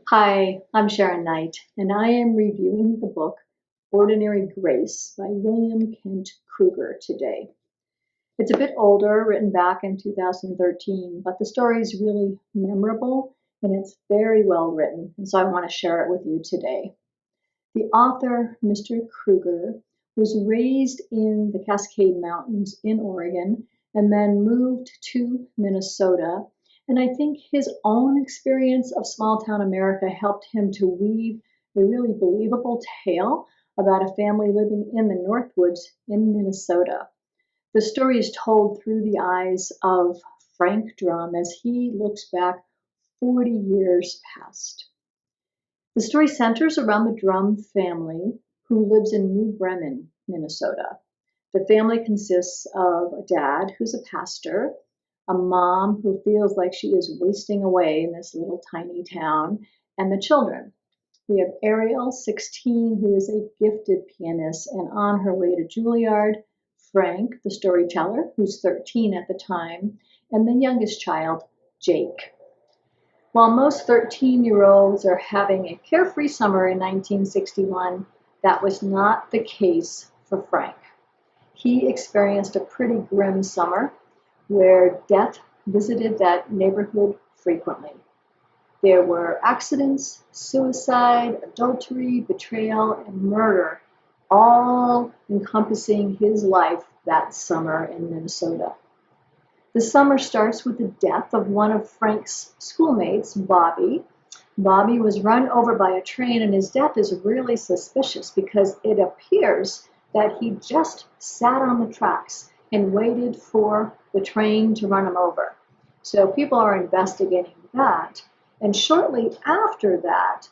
Hi, I'm Sharon Knight, and I am reviewing the book Ordinary Grace by William Kent Krueger today. It's a bit older, written back in 2013, but the story is really memorable and it's very well written, and so I want to share it with you today. The author, Mr. Krueger, was raised in the Cascade Mountains in Oregon and then moved to Minnesota. And I think his own experience of small town America helped him to weave a really believable tale about a family living in the Northwoods in Minnesota. The story is told through the eyes of Frank Drum as he looks back 40 years past. The story centers around the Drum family who lives in New Bremen, Minnesota. The family consists of a dad who's a pastor, a mom who feels like she is wasting away in this little tiny town, and the children. We have Ariel, 16, who is a gifted pianist and on her way to Juilliard, Frank, the storyteller, who's 13 at the time, and the youngest child, Jake. While most 13-year-olds are having a carefree summer in 1961, that was not the case for Frank. He experienced a pretty grim summer where death visited that neighborhood frequently. There were accidents, suicide, adultery, betrayal, and murder, all encompassing his life that summer in Minnesota. The summer starts with the death of one of Frank's schoolmates, Bobby. Bobby was run over by a train, and his death is really suspicious because it appears that he just sat on the tracks and waited for the train to run him over. So people are investigating that. And shortly after that,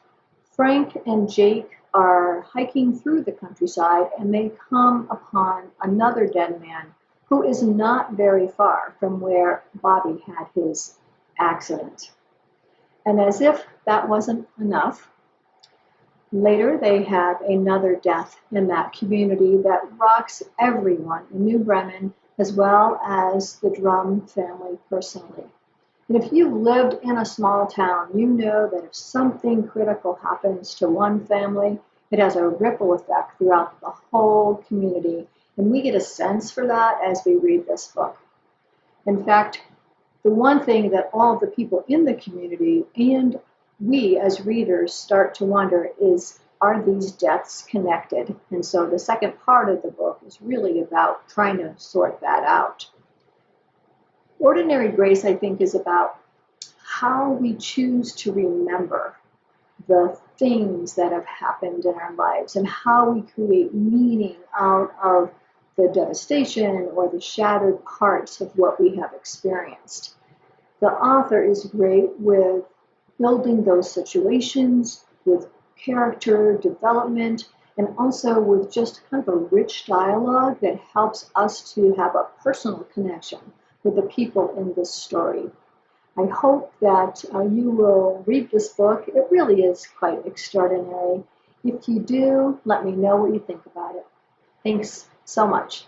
Frank and Jake are hiking through the countryside and they come upon another dead man who is not very far from where Bobby had his accident. And as if that wasn't enough, later they have another death in that community that rocks everyone in New Bremen as well as the Drum family personally. And if you've lived in a small town, you know that if something critical happens to one family, it has a ripple effect throughout the whole community. And we get a sense for that as we read this book. In fact, the one thing that all of the people in the community and we as readers start to wonder is, are these deaths connected? And so the second part of the book is really about trying to sort that out. Ordinary Grace, I think, is about how we choose to remember the things that have happened in our lives and how we create meaning out of the devastation or the shattered parts of what we have experienced. The author is great with building those situations, with character development, and also with just kind of a rich dialogue that helps us to have a personal connection with the people in this story. I hope that you will read this book. It really is quite extraordinary. If you do, let me know what you think about it. Thanks so much.